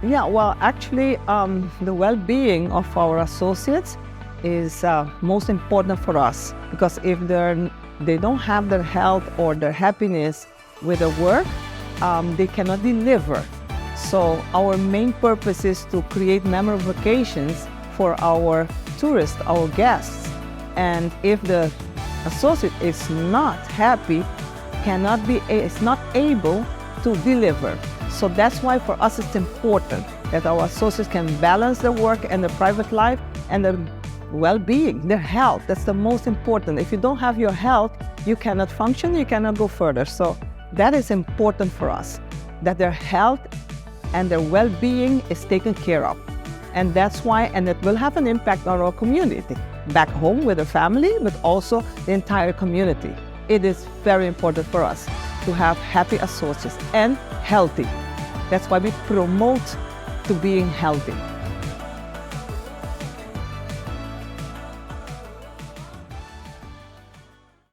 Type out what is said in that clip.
Yeah, well, actually, the well-being of our associates is most important for us because if they don't have their health or their happiness with the work, they cannot deliver. So our main purpose is to create memorable vacations for our tourists, our guests. And if the associate is not happy, is not able to deliver. So that's why for us it's important that our associates can balance their work and their private life and their well-being, their health. That's the most important. If you don't have your health, you cannot function, you cannot go further. So that is important for us, that their health and their well-being is taken care of. And that's why, and it will have an impact on our community, back home with their family, but also the entire community. It is very important for us to have happy associates and healthy. That's why we promote to being healthy.